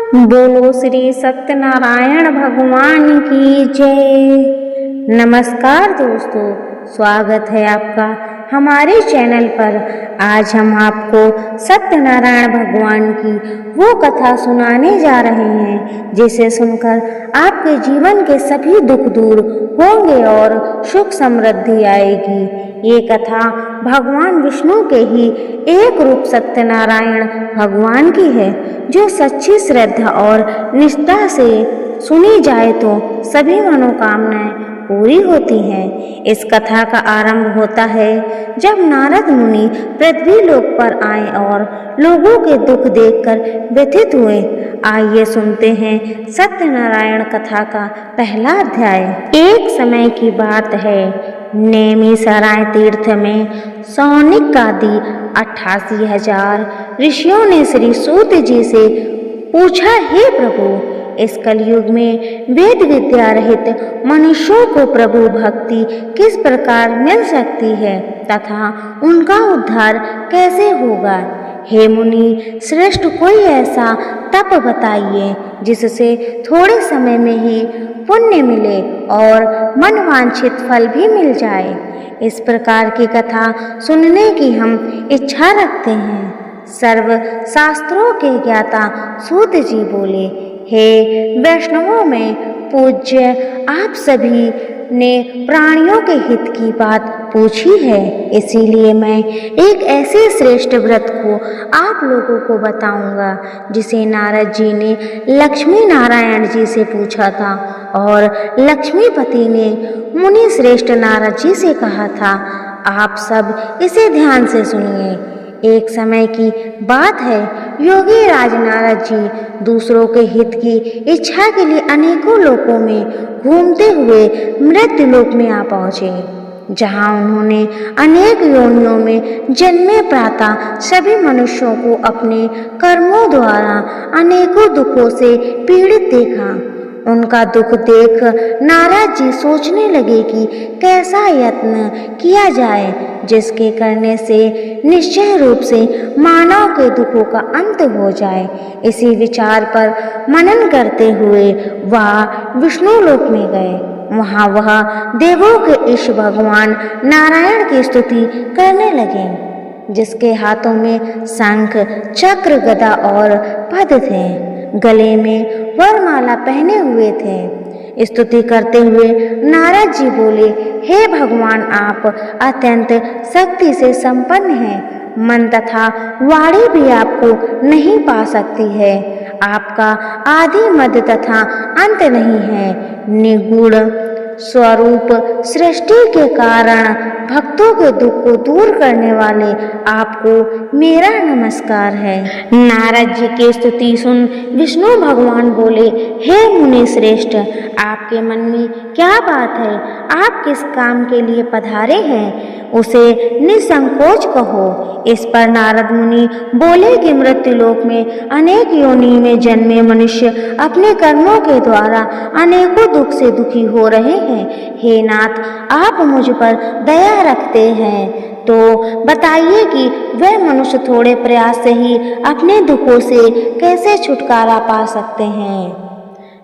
बोलो श्री सत्यनारायण भगवान की जय। नमस्कार दोस्तों, स्वागत है आपका हमारे चैनल पर। आज हम आपको सत्यनारायण भगवान की वो कथा सुनाने जा रहे हैं जिसे सुनकर आपके जीवन के सभी दुख दूर होंगे और सुख समृद्धि आएगी। ये कथा भगवान विष्णु के ही एक रूप सत्यनारायण भगवान की है, जो सच्ची श्रद्धा और निष्ठा से सुनी जाए तो सभी मनोकामनाएं पूरी होती हैं। इस कथा का आरंभ होता है जब नारद मुनि पृथ्वी लोक पर आए और लोगों के दुख देखकर व्यथित हुए। आइए सुनते हैं सत्यनारायण कथा का पहला अध्याय। एक समय की बात है, नेमिसराय तीर्थ में सौनिक आदि 88,000 ऋषियों ने श्री सूत जी से पूछा, हे प्रभु, इस कलयुग में वेद विद्या रहित मनुष्यों को प्रभु भक्ति किस प्रकार मिल सकती है तथा उनका उद्धार कैसे होगा। हे मुनि श्रेष्ठ, कोई ऐसा तप बताइए जिससे थोड़े समय में ही पुण्य मिले और मनवांछित फल भी मिल जाए। इस प्रकार की कथा सुनने की हम इच्छा रखते हैं। सर्व शास्त्रों के ज्ञाता सूत जी बोले, हे वैष्णवों में पूज्य, आप सभी ने प्राणियों के हित की बात पूछी है, इसीलिए मैं एक ऐसे श्रेष्ठ व्रत को आप लोगों को बताऊंगा जिसे नारद जी ने लक्ष्मी नारायण जी से पूछा था और लक्ष्मीपति ने मुनि श्रेष्ठ नारद जी से कहा था। आप सब इसे ध्यान से सुनिए। एक समय की बात है, योगी राज नारद जी दूसरों के हित की इच्छा के लिए अनेकों लोकों में घूमते हुए मृत्यु लोक में आ पहुँचे, जहाँ उन्होंने अनेक योनियों में जन्मे प्रातः सभी मनुष्यों को अपने कर्मों द्वारा अनेकों दुखों से पीड़ित देखा। उनका दुख देख नारद जी सोचने लगे कि कैसा यत्न किया जाए जिसके करने से निश्चय रूप से मानव के दुखों का अंत हो जाए। इसी विचार पर मनन करते हुए वह विष्णु लोक में गए। वहाँ वह देवों के ईश भगवान नारायण की स्तुति करने लगे, जिसके हाथों में शंख चक्र गदा और पद थे, गले में वरमाला पहने हुए थे। स्तुति करते हुए नारद जी बोले, हे भगवान, आप अत्यंत शक्ति से संपन्न हैं। मन तथा वाणी भी आपको नहीं पा सकती है। आपका आदि मध्य तथा अंत नहीं है। निगूढ़ स्वरूप सृष्टि के कारण भक्तों के दुख को दूर करने वाले आपको मेरा नमस्कार है। नारद जी की स्तुति सुन विष्णु भगवान बोले, हे मुनि श्रेष्ठ, आपके मन में क्या बात है? आप किस काम के लिए पधारे हैं, उसे निसंकोच कहो। इस पर नारद मुनि बोले कि मृत्युलोक में अनेक योनि में जन्मे मनुष्य अपने कर्मों के द्वारा अनेकों दुख से दुखी हो रहे हैं। हे नाथ, आप मुझ पर दया रखते हैं तो बताइए कि वह मनुष्य थोड़े प्रयास से ही अपने दुखों से कैसे छुटकारा पा सकते हैं।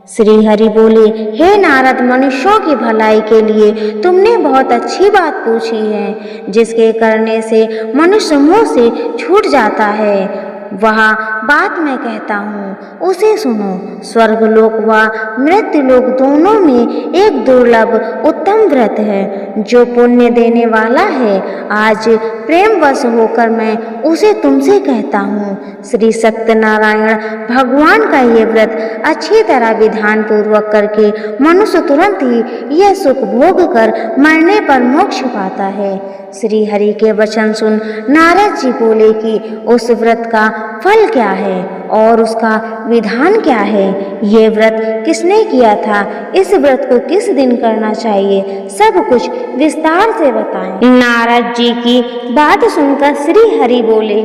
श्री हरि बोले, हे नारद, मनुष्यों की भलाई के लिए तुमने बहुत अच्छी बात पूछी है, जिसके करने से मनुष्य मोह से छूट जाता है। वह बात मैं कहता हूँ, उसे सुनो। स्वर्गलोक व मृत्युलोक दोनों में एक दुर्लभ उत्तम व्रत है जो पुण्य देने वाला है। आज प्रेमवश होकर मैं उसे तुमसे कहता हूँ। श्री सत्यनारायण भगवान का ये व्रत अच्छी तरह विधान पूर्वक करके मनुष्य तुरंत ही यह सुख भोग कर मरने पर मोक्ष पाता है। श्री हरि के वचन सुन नारद जी बोले कि उस व्रत का फल क्या है और उसका विधान क्या है। ये व्रत किसने किया था, इस व्रत को किस दिन करना चाहिए, सब कुछ विस्तार से बताएं। नारद जी की बात सुनकर श्री हरि बोले,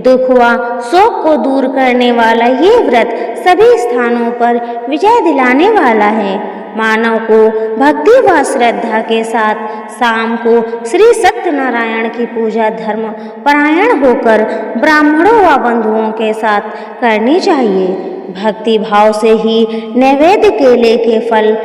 दुख व शोक को दूर करने वाला ये व्रत सभी स्थानों पर विजय दिलाने वाला है। मानव को भक्ति व श्रद्धा के साथ शाम को श्री सत्यनारायण की पूजा धर्म परायण होकर ब्राह्मणों व बंधुओं के साथ करनी चाहिए। भक्ति भाव से ही नैवेद्य केले के फल,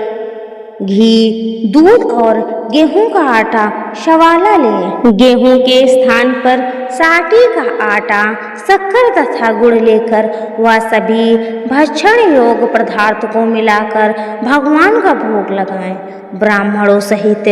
घी, दूध और गेहूं का आटा शवाला लें। गेहूं के स्थान पर साटी का आटा, शक्कर तथा गुड़ लेकर वह सभी भक्षण योग्य पदार्थ को मिलाकर भगवान का भोग लगाएं। ब्राह्मणों सहित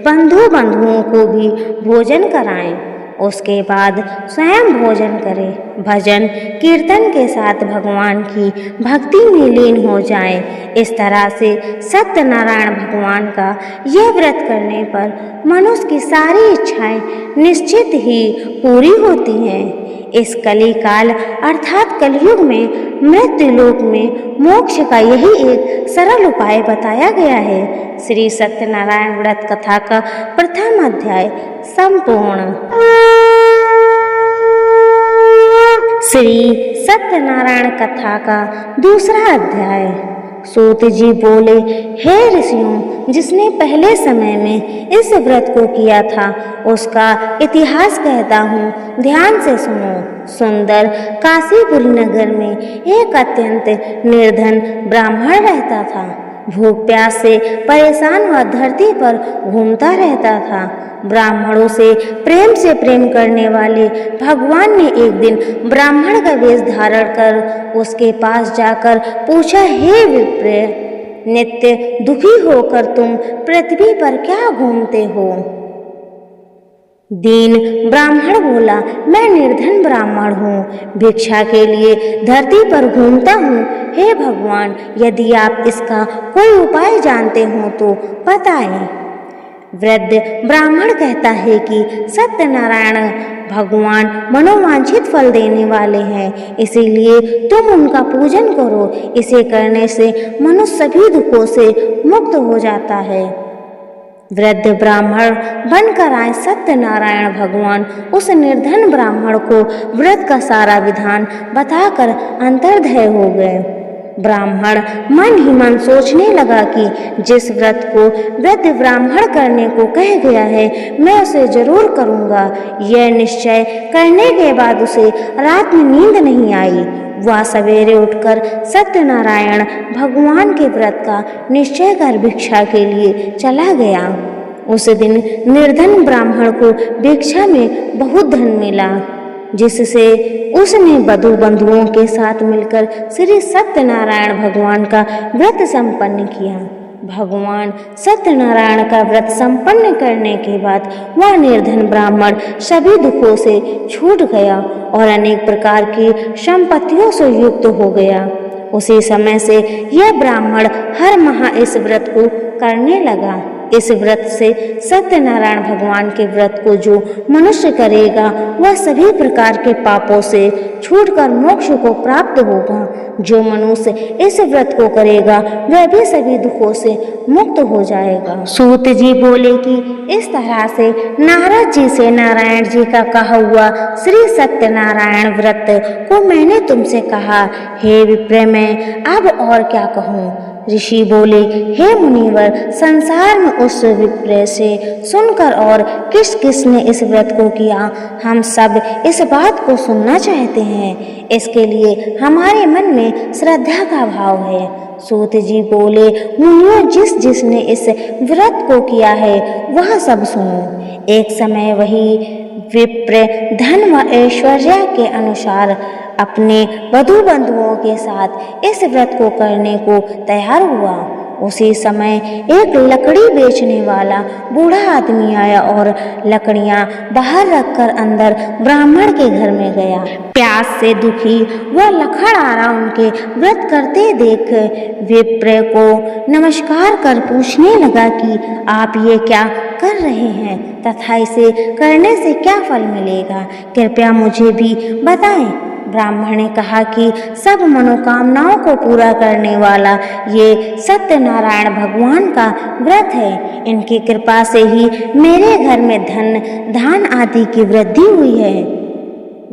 बंधुओं को भी भोजन कराएं। उसके बाद स्वयं भोजन करें। भजन कीर्तन के साथ भगवान की भक्ति में लीन हो जाएं। इस तरह से सत्यनारायण भगवान का यह व्रत करने पर मनुष्य की सारी इच्छाएं निश्चित ही पूरी होती हैं। इस कली काल अर्थात कलयुग में मृत्यु लोक में मोक्ष का यही एक सरल उपाय बताया गया है। श्री सत्यनारायण व्रत कथा का प्रथम अध्याय संपूर्ण। श्री सत्यनारायण कथा का दूसरा अध्याय। सूत जी बोले, हे ऋषियों, जिसने पहले समय में इस व्रत को किया था उसका इतिहास कहता हूँ, ध्यान से सुनो। सुंदर काशीपुरी नगर में एक अत्यंत निर्धन ब्राह्मण रहता था। भूख प्यास से परेशान वह धरती पर घूमता रहता था। ब्राह्मणों से प्रेम करने वाले भगवान ने एक दिन ब्राह्मण का वेश धारण कर उसके पास जाकर पूछा, हे विप्र, नित्य दुखी होकर तुम पृथ्वी पर क्या घूमते हो? दीन ब्राह्मण बोला, मैं निर्धन ब्राह्मण हूँ, भिक्षा के लिए धरती पर घूमता हूँ। हे भगवान, यदि आप इसका कोई उपाय जानते हो तो बताएं। वृद्ध ब्राह्मण कहता है कि सत्यनारायण भगवान मनोवांछित फल देने वाले हैं, इसीलिए तुम उनका पूजन करो। इसे करने से मनुष्य सभी दुखों से मुक्त हो जाता है। वृद्ध ब्राह्मण बनकर आए सत्यनारायण भगवान उस निर्धन ब्राह्मण को व्रत का सारा विधान बताकर अंतर्ध्याय हो गए। ब्राह्मण मन ही मन सोचने लगा कि जिस व्रत को वृद्ध ब्राह्मण करने को कह गया है, मैं उसे जरूर करूँगा। यह निश्चय करने के बाद उसे रात में नींद नहीं आई। वह सवेरे उठकर सत्यनारायण भगवान के व्रत का निश्चय कर भिक्षा के लिए चला गया। उस दिन निर्धन ब्राह्मण को भिक्षा में बहुत धन मिला, जिससे उसने बंधुओं के साथ मिलकर श्री सत्यनारायण भगवान का व्रत संपन्न किया। भगवान सत्यनारायण का व्रत संपन्न करने के बाद वह निर्धन ब्राह्मण सभी दुखों से छूट गया और अनेक प्रकार की संपत्तियों से युक्त हो गया। उसी समय से यह ब्राह्मण हर माह इस व्रत को करने लगा। इस व्रत से सत्यनारायण भगवान के व्रत को जो मनुष्य करेगा वह सभी प्रकार के पापों से छूटकर मोक्ष को प्राप्त होगा। जो मनुष्य इस व्रत को करेगा वह भी सभी दुखों से मुक्त हो जाएगा। सूत जी बोले कि इस तरह से नारद जी से नारायण जी का कहा हुआ श्री सत्यनारायण व्रत को मैंने तुमसे कहा। हे विप्र, मैं अब और क्या कहूँ? ऋषि बोले, हे मुनिवर, संसार में उस विप्र से सुनकर और किस किस ने इस व्रत को किया, हम सब इस बात को सुनना चाहते हैं। इसके लिए हमारे मन में श्रद्धा का भाव है। सूत जी बोले, मुनियों, जिसने इस व्रत को किया है वह सब सुनो। एक समय वही विप्र धन व ऐश्वर्य के अनुसार अपने बंधुओं के साथ इस व्रत को करने को तैयार हुआ। उसी समय एक लकड़ी बेचने वाला बूढ़ा आदमी आया और लकड़ियां बाहर रखकर अंदर ब्राह्मण के घर में गया। प्यास से दुखी वह लकड़हारा उनके व्रत करते देख विप्र को नमस्कार कर पूछने लगा कि आप ये क्या कर रहे हैं तथा इसे करने से क्या फल मिलेगा, कृपया मुझे भी बताएं। ब्राह्मण ने कहा कि सब मनोकामनाओं को पूरा करने वाला ये सत्यनारायण भगवान का व्रत है। इनकी कृपा से ही मेरे घर में धान आदि की वृद्धि हुई है।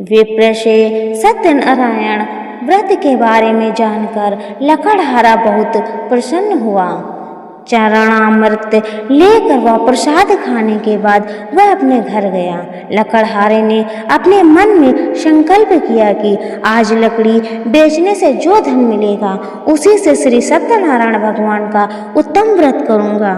विप्र से सत्यनारायण व्रत के बारे में जानकर लकड़हारा बहुत प्रसन्न हुआ। चरणामृत लेकर वह प्रसाद खाने के बाद वह अपने घर गया। लकड़हारे ने अपने मन में संकल्प किया कि आज लकड़ी बेचने से जो धन मिलेगा उसी से श्री सत्यनारायण भगवान का उत्तम व्रत करूँगा।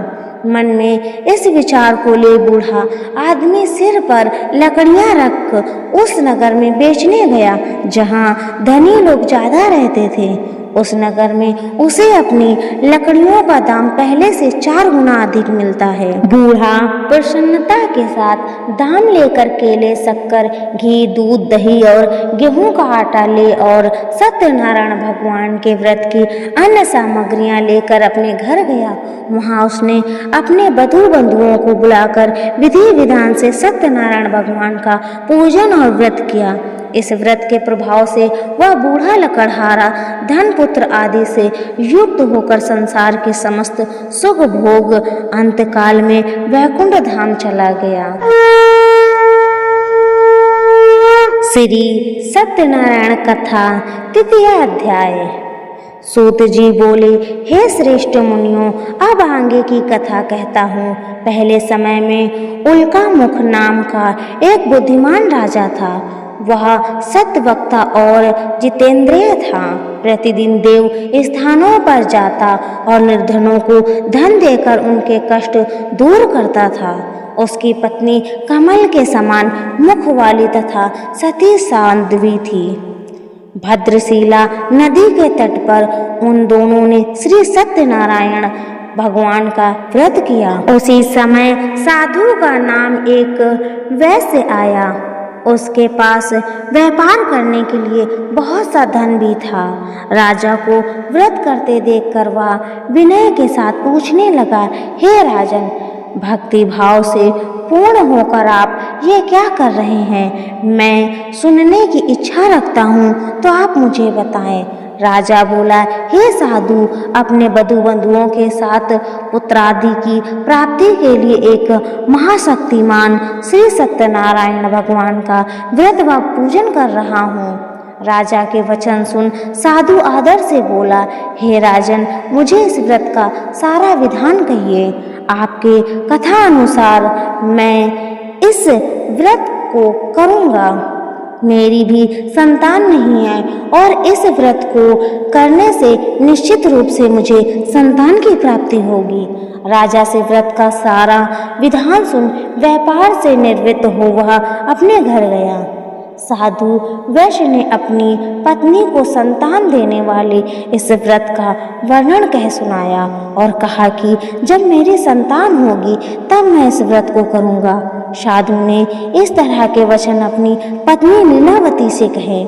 मन में इस विचार को ले बूढ़ा आदमी सिर पर लकड़ियां रख उस नगर में बेचने गया जहाँ धनी लोग ज्यादा रहते थे। उस नगर में उसे अपनी लकड़ियों का दाम पहले से 4 गुना अधिक मिलता है। बूढ़ा प्रसन्नता के साथ दाम लेकर केले, शक्कर, घी, दूध, दही और गेहूं का आटा ले और सत्यनारायण भगवान के व्रत की अन्य सामग्रियां लेकर अपने घर गया। वहां उसने अपने बधू बंधुओं को बुलाकर विधि विधान से सत्यनारायण भगवान का पूजन और व्रत किया। इस व्रत के प्रभाव से वह बूढ़ा लकड़हारा धन पुत्र आदि से युक्त होकर संसार के समस्त सुख भोग अंतकाल में वैकुंठ धाम चला गया। श्री सत्यनारायण कथा 3 अध्याय। सूत जी बोले, हे श्रेष्ठ मुनियों, अब आगे की कथा कहता हूँ। पहले समय में उल्का मुख नाम का एक बुद्धिमान राजा था। वह सत्यवक्ता और जितेंद्रिय था। प्रतिदिन देव स्थानों पर जाता और निर्धनों को धन देकर उनके कष्ट दूर करता था। उसकी पत्नी कमल के समान मुख वाली तथा सती साध्वी थी। भद्रशिला नदी के तट पर उन दोनों ने श्री सत्यनारायण भगवान का व्रत किया। उसी समय साधु का नाम एक वैश्य आया। उसके पास व्यापार करने के लिए बहुत सा धन भी था। राजा को व्रत करते देखकर वह विनय के साथ पूछने लगा, हे राजन, भक्ति भाव से पूर्ण होकर आप ये क्या कर रहे हैं? मैं सुनने की इच्छा रखता हूँ, तो आप मुझे बताएं। राजा बोला, हे साधु, अपने बधू बंधुओं के साथ पुत्रादि की प्राप्ति के लिए एक महाशक्तिमान श्री सत्यनारायण भगवान का व्रत व पूजन कर रहा हूँ। राजा के वचन सुन साधु आदर से बोला, हे राजन, मुझे इस व्रत का सारा विधान कहिए। आपके कथा अनुसार मैं इस व्रत को करूँगा। मेरी भी संतान नहीं है और इस व्रत को करने से निश्चित रूप से मुझे संतान की प्राप्ति होगी। राजा से व्रत का सारा विधान सुन व्यापार से निवृत्त हो वह अपने घर गया। साधु वैश्य ने अपनी पत्नी को संतान देने वाले इस व्रत का वर्णन कह सुनाया और कहा कि जब मेरी संतान होगी तब मैं इस व्रत को करूँगा। साधु ने इस तरह के वचन अपनी पत्नी लीलावती से कहे।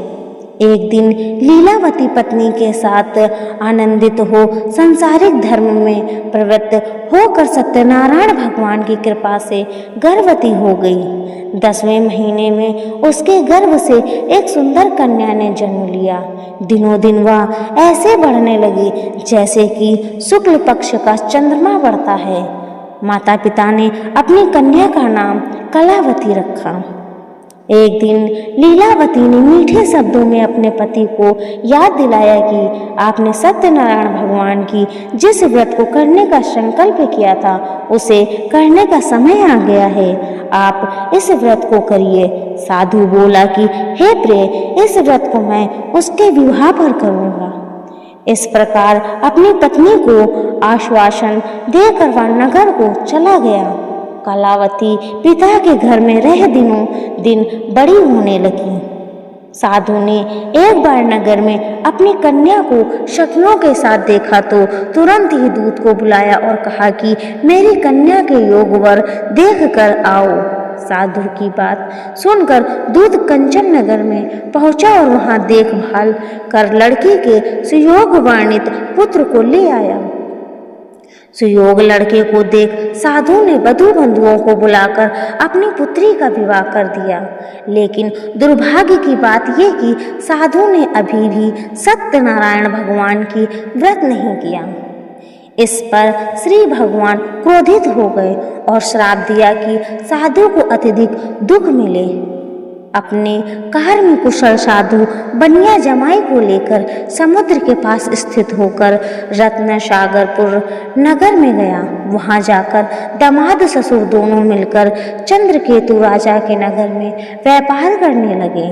एक दिन लीलावती पत्नी के साथ आनंदित हो सांसारिक धर्म में प्रवृत्त होकर सत्यनारायण भगवान की कृपा से गर्भवती हो गई। 10वें महीने में उसके गर्भ से एक सुंदर कन्या ने जन्म लिया। दिनों दिन वह ऐसे बढ़ने लगी जैसे कि शुक्ल पक्ष का चंद्रमा बढ़ता है। माता पिता ने अपनी कन्या का नाम कलावती रखा। एक दिन लीलावती ने मीठे शब्दों में अपने पति को याद दिलाया कि आपने सत्यनारायण भगवान की जिस व्रत को करने का संकल्प किया था उसे करने का समय आ गया है। आप इस व्रत को करिए। साधु बोला कि हे प्रिय, इस व्रत को मैं उसके विवाह पर करूँगा। इस प्रकार अपनी पत्नी को आश्वासन देकर वह नगर को चला गया। कलावती पिता के घर में रह दिनों दिन बड़ी होने लगी। साधु ने एक बार नगर में अपनी कन्या को सपनों के साथ देखा तो तुरंत ही दूत को बुलाया और कहा कि मेरी कन्या के योग वर देख कर आओ। साधु की बात सुनकर दूत कंचन नगर में पहुंचा और वहां देखभाल कर लड़की के सुयोग वर्णित पुत्र को ले आया। सुयोग लड़के को देख साधु ने वधू बंधुओं को बुलाकर अपनी पुत्री का विवाह कर दिया। लेकिन दुर्भाग्य की बात यह कि साधु ने अभी भी सत्यनारायण भगवान की व्रत नहीं किया। इस पर श्री भगवान क्रोधित हो गए और श्राप दिया कि साधु को अत्यधिक दुख मिले। अपने कार्य कुशल साधु बनिया जमाई को लेकर समुद्र के पास स्थित होकर रत्न सागरपुर नगर में गया। वहां जाकर दामाद ससुर दोनों मिलकर चंद्रकेतु राजा के नगर में व्यापार करने लगे।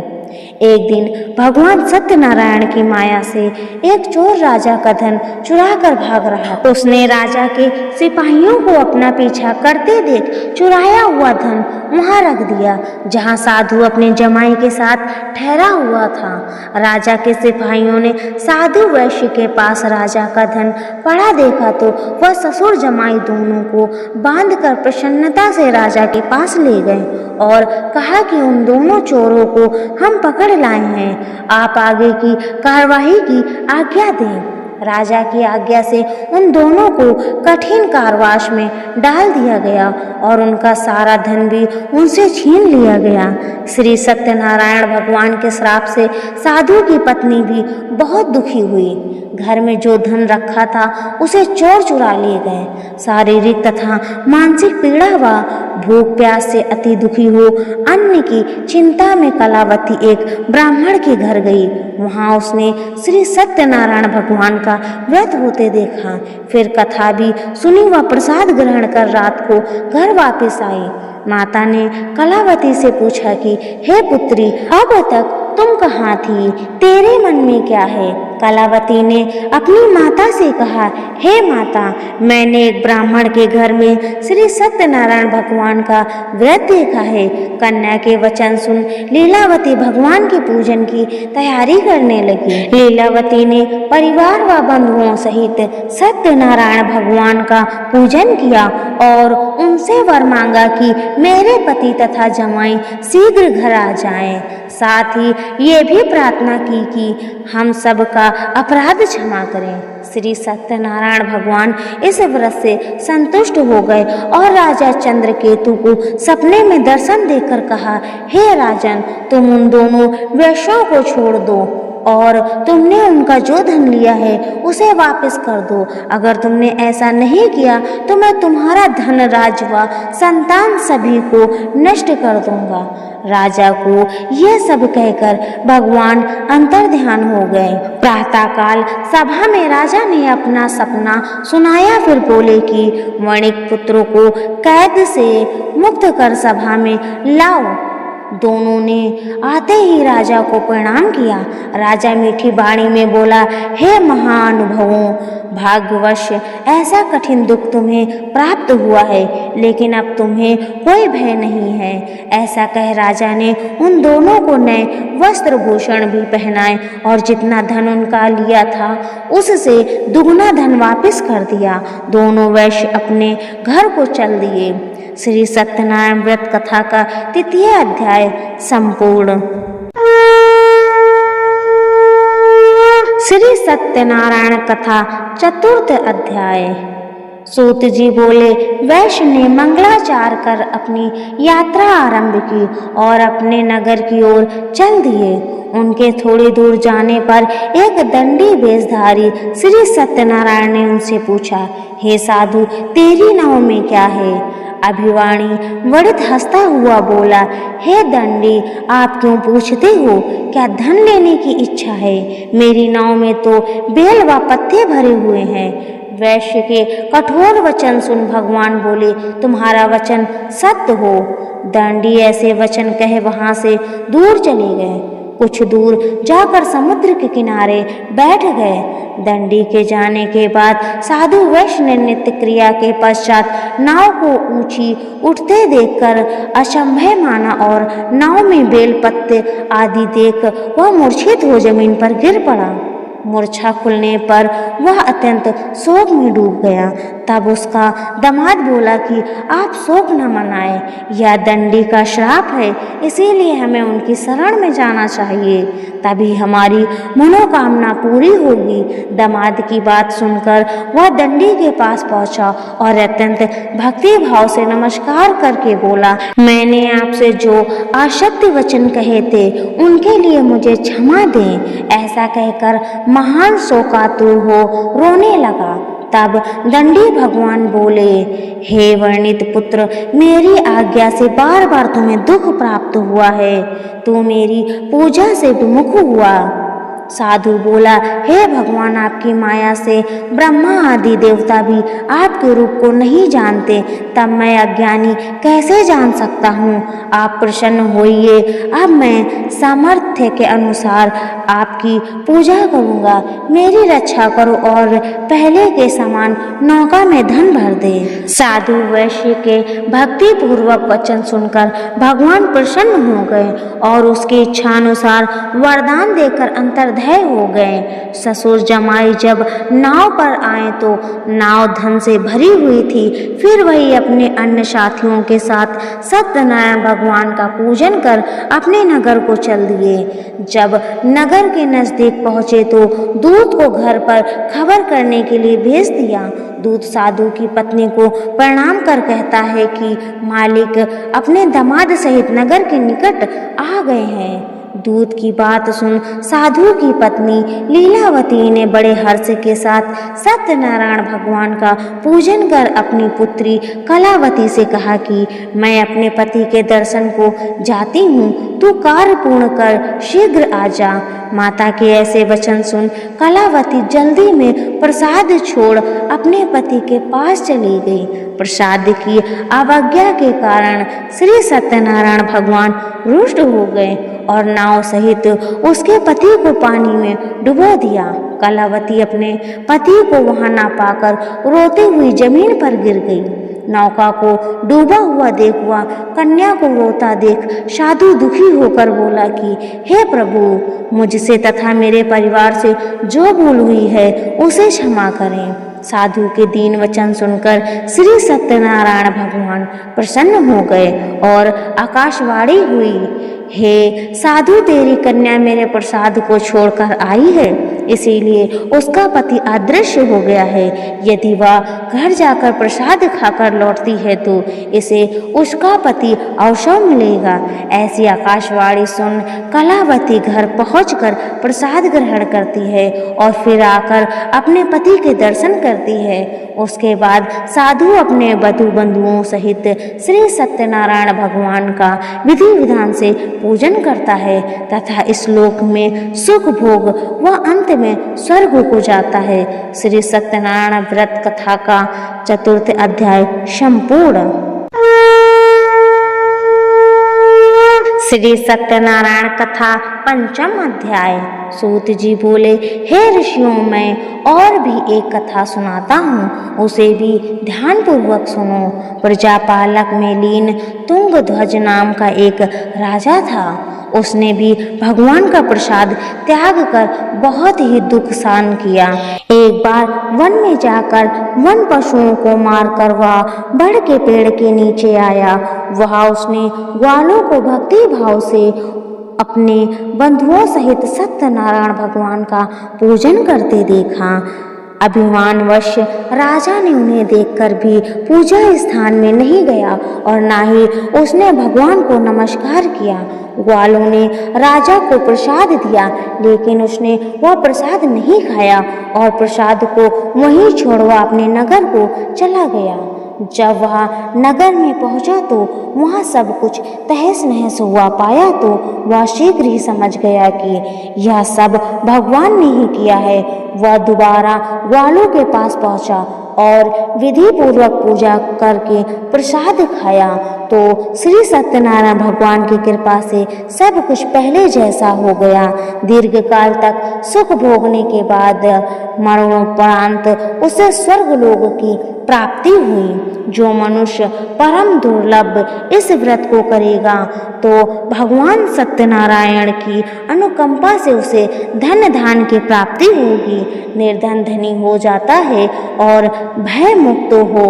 एक दिन भगवान सत्यनारायण की माया से एक चोर राजा का धन चुरा कर भाग रहा। उसने राजा के सिपाहियों को अपना पीछा करते देख चुराया हुआ धन वहां रख दिया जहां साधु अपने जमाई के साथ ठहरा हुआ था। राजा के सिपाहियों ने साधु वैश्य के पास राजा का धन पड़ा देखा तो वह ससुर जमाई दोनों को बांधकर प्रसन्नता से राजा के पास ले गए और कहा कि उन दोनों चोरों को हम पकड़ लाए हैं, आप आगे की कार्यवाही की आज्ञा दें। राजा की आज्ञा से उन दोनों को कठिन कारावास में डाल दिया गया और उनका सारा धन भी उनसे छीन लिया गया। श्री सत्यनारायण भगवान के श्राप से साधु की पत्नी भी बहुत दुखी हुई। घर में जो धन रखा था उसे चोर चुरा ले गए। शारीरिक तथा मानसिक पीड़ा व भूख प्यास से अति दुखी हो अन्न की चिंता में कलावती एक ब्राह्मण के घर गई। वहां उसने श्री सत्यनारायण भगवान का व्रत होते देखा। फिर कथा भी सुनी व प्रसाद ग्रहण कर रात को घर वापस आई। माता ने कलावती से पूछा कि हे पुत्री, अब तक तुम कहाँ थी, तेरे मन में क्या है? कलावती ने अपनी माता से कहा, हे माता, मैंने एक ब्राह्मण के घर में श्री सत्यनारायण भगवान का व्रत देखा है। कन्या के वचन सुन लीलावती भगवान के पूजन की तैयारी करने लगी। लीलावती ने परिवार व बंधुओं सहित सत्यनारायण भगवान का पूजन किया और उनसे वर मांगा कि मेरे पति तथा जमाई शीघ्र घर आ जाएं। साथ ही ये भी प्रार्थना की कि हम सब का अपराध क्षमा करें। श्री सत्यनारायण भगवान इस व्रत से संतुष्ट हो गए और राजा चंद्रकेतु को सपने में दर्शन देकर कहा, हे राजन, तुम उन दोनों वैश्यों को छोड़ दो और तुमने उनका जो धन लिया है उसे वापस कर दो। अगर तुमने ऐसा नहीं किया तो मैं तुम्हारा धन, राज व संतान सभी को नष्ट कर दूंगा। राजा को यह सब कहकर भगवान अंतर्ध्यान हो गए। प्रातःकाल सभा में राजा ने अपना सपना सुनाया। फिर बोले कि वणिक पुत्रों को कैद से मुक्त कर सभा में लाओ। दोनों ने आते ही राजा को प्रणाम किया। राजा मीठी वाणी में बोला, हे महानुभवों, भाग्यवश ऐसा कठिन दुख तुम्हें प्राप्त हुआ है, लेकिन अब तुम्हें कोई भय नहीं है। ऐसा कह राजा ने उन दोनों को नए वस्त्र भूषण भी पहनाए और जितना धन उनका लिया था उससे दुगना धन वापस कर दिया। दोनों वैश्य अपने घर को चल दिए। श्री सत्यनारायण व्रत कथा का 3य अध्याय संपूर्ण। श्री सत्यनारायण कथा 4th अध्याय। सूत जी बोले, वैश्य ने मंगलाचार कर अपनी यात्रा आरंभ की और अपने नगर की ओर चल दिए। उनके थोड़ी दूर जाने पर एक दंडी वेशधारी श्री सत्यनारायण ने उनसे पूछा, हे साधु, तेरी नाव में क्या है? अभिवाणी वड़ित हंसता हुआ बोला, हे दंडी, आप क्यों पूछते हो? क्या धन लेने की इच्छा है? मेरी नाव में तो बेल व पत्ते भरे हुए हैं। वैश्य के कठोर वचन सुन भगवान बोले, तुम्हारा वचन सत्य हो। दंडी ऐसे वचन कहे वहां से दूर चले गए। कुछ दूर जाकर समुद्र के किनारे बैठ गए। दंडी के जाने के बाद साधु वैश्य ने नित्य क्रिया के पश्चात नाव को ऊंची उठते देखकर अचंभय माना और नाव में बेल पत्ते आदि देख वह मूर्छित हो जमीन पर गिर पड़ा। मूर्छा खुलने पर वह अत्यंत शोक में डूब गया। तब उसका दामाद बोला कि आप शोक न मनाएं, यह दंडी का श्राप है, इसीलिए हमें उनकी शरण में जाना चाहिए, तभी हमारी मनोकामना पूरी होगी। दामाद की बात सुनकर वह दंडी के पास पहुंचा और अत्यंत भक्ति भाव से नमस्कार करके बोला, मैंने आपसे जो असत्य वचन कहे थे उनके लिए मुझे क्षमा दें। ऐसा कहकर महान शोकातुर हो रोने लगा। तब दंडी भगवान बोले, हे वर्णित पुत्र, मेरी आज्ञा से बार बार तुम्हें दुख प्राप्त हुआ है, तू मेरी पूजा से विमुख हुआ। साधु बोला, हे भगवान, आपकी माया से ब्रह्मा आदि देवता भी आपके रूप को नहीं जानते, तब मैं अज्ञानी कैसे जान सकता हूँ। आप प्रसन्न होइए, अब मैं सामर्थ्य के अनुसार आपकी पूजा करूँगा। मेरी रक्षा करो और पहले के समान नौका में धन भर दे। साधु वैश्य के भक्ति पूर्वक वचन सुनकर भगवान प्रसन्न हो गए और उसकी इच्छानुसार वरदान देकर अंतर्धान हो गए। ससुर जमाई जब नाव पर आए तो नाव धन से भरी हुई थी। फिर वही अपने अन्य साथियों के साथ सत्यनारायण भगवान का पूजन कर अपने नगर को चल दिए। जब नगर के नजदीक पहुंचे तो दूत को घर पर खबर करने के लिए भेज दिया। दूत साधु की पत्नी को प्रणाम कर कहता है कि मालिक अपने दामाद सहित नगर के निकट आ गए हैं। दूत की बात सुन साधु की पत्नी लीलावती ने बड़े हर्ष के साथ सत्यनारायण भगवान का पूजन कर अपनी पुत्री कलावती से कहा कि मैं अपने पति के दर्शन को जाती हूँ, तू कार्य पूर्ण कर शीघ्र आ जा। माता के ऐसे वचन सुन कलावती जल्दी में प्रसाद छोड़ अपने पति के पास चली गई। प्रसाद की अवज्ञा के कारण श्री सत्यनारायण भगवान रुष्ट हो गए और नाव सहित उसके पति को पानी में डुबो दिया। कलावती अपने पति को वहां ना पाकर रोती हुई जमीन पर गिर गई। नौका को डूबा हुआ देख हुआ कन्या को रोता देख साधु दुखी होकर बोला कि हे प्रभु, मुझसे तथा मेरे परिवार से जो भूल हुई है उसे क्षमा करें। साधु के दीन वचन सुनकर श्री सत्यनारायण भगवान प्रसन्न हो गए और आकाशवाणी हुई, हे साधु, तेरी कन्या मेरे प्रसाद को छोड़कर आई है, इसीलिए उसका पति अदृश्य हो गया है। यदि वह घर जाकर प्रसाद खाकर लौटती है तो इसे उसका पति अवश्य मिलेगा। ऐसी आकाशवाणी सुन कलावती घर पहुंचकर प्रसाद ग्रहण करती है और फिर आकर अपने पति के दर्शन करती है। उसके बाद साधु अपने वधु बंधुओं सहित श्री सत्यनारायण भगवान का विधि विधान से पूजन करता है तथा इस लोक में सुख भोग व अंत में स्वर्ग को जाता है। श्री सत्यनारायण व्रत कथा का 4th अध्याय संपूर्ण। श्री सत्यनारायण कथा 5म अध्याय। सूत जी बोले, हे ऋषियों, मैं और भी एक कथा सुनाता हूँ, उसे भी ध्यान पूर्वक सुनो। प्रजापालक में लीन तुंगध्वज नाम का एक राजा था। उसने भी भगवान का प्रसाद त्याग कर बहुत ही दुख सहन किया। एक बार वन में जाकर वन पशुओं को मारकर वह बड़ के पेड़ के नीचे आया। वहां उसने ग्वालों को भक्ति भाव से अपने बंधुओं सहित सत्यनारायण भगवान का पूजन करते देखा। अभिमानवश राजा ने उन्हें देखकर भी पूजा स्थान में नहीं गया और ना ही उसने भगवान को नमस्कार किया। ग्वालों ने राजा को प्रसाद दिया, लेकिन उसने वह प्रसाद नहीं खाया और प्रसाद को वहीं छोड़ वह अपने नगर को चला गया। जब वह नगर में पहुंचा तो वहां सब कुछ तहस नहस हुआ पाया तो वह शीघ्र ही समझ गया कि यह सब भगवान ने ही किया है। वह दोबारा ग्वालों के पास पहुंचा और विधि पूर्वक पूजा करके प्रसाद खाया तो श्री सत्यनारायण भगवान की कृपा से सब कुछ पहले जैसा हो गया। दीर्घ काल तक सुख भोगने के बाद मरणोपरांत उसे स्वर्ग लोक की प्राप्ति हुई। जो मनुष्य परम दुर्लभ इस व्रत को करेगा तो भगवान सत्यनारायण की अनुकंपा से उसे धन धान की प्राप्ति होगी। निर्धन धनी हो जाता है और भय मुक्त हो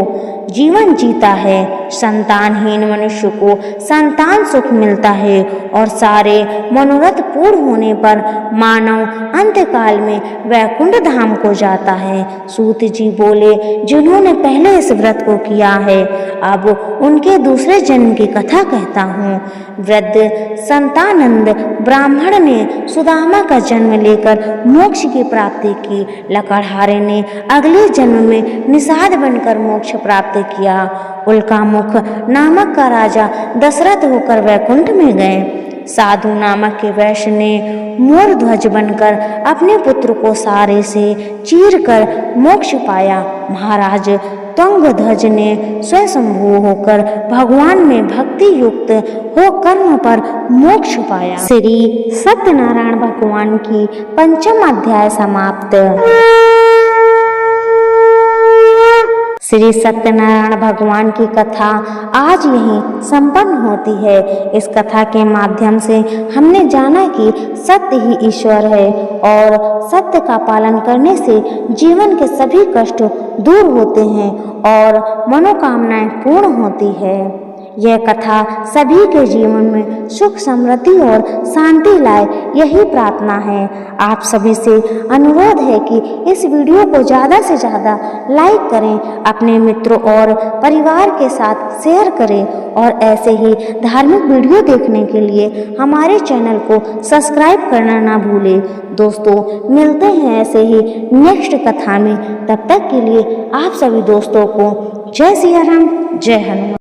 जीवन जीता है। संतानहीन मनुष्य को संतान सुख मिलता है और सारे मनोरथ पूर्ण होने पर मानव अंतकाल में वैकुंठ धाम को जाता है। सूत जी बोले, जिन्होंने पहले इस व्रत को किया है। अब उनके दूसरे जन्म की कथा कहता हूँ। वृद्ध संतानंद ब्राह्मण ने सुदामा का जन्म लेकर मोक्ष की प्राप्ति की। लकड़हारे ने अगले जन्म में निषाद बनकर मोक्ष प्राप्त किया। उल्कामुख नामक का राजा दशरथ होकर वैकुंठ में गए। साधु नामक के वैश्य ने मोर ध्वज बनकर अपने पुत्र को सारे से चीरकर मोक्ष पाया। महाराज तुंगध्वज ने स्वयंभू होकर भगवान में भक्ति युक्त हो कर्म पर मोक्ष पाया। श्री सत्यनारायण भगवान की पंचम अध्याय समाप्त। श्री सत्यनारायण भगवान की कथा आज यहीं संपन्न होती है। इस कथा के माध्यम से हमने जाना कि सत्य ही ईश्वर है और सत्य का पालन करने से जीवन के सभी कष्ट दूर होते हैं और मनोकामनाएं पूर्ण होती है। यह कथा सभी के जीवन में सुख समृद्धि और शांति लाए, यही प्रार्थना है। आप सभी से अनुरोध है कि इस वीडियो को ज़्यादा से ज़्यादा लाइक करें, अपने मित्रों और परिवार के साथ शेयर करें और ऐसे ही धार्मिक वीडियो देखने के लिए हमारे चैनल को सब्सक्राइब करना ना भूलें। दोस्तों, मिलते हैं ऐसे ही नेक्स्ट कथा में। तब तक के लिए आप सभी दोस्तों को जय सिया राम, जय हनुमान।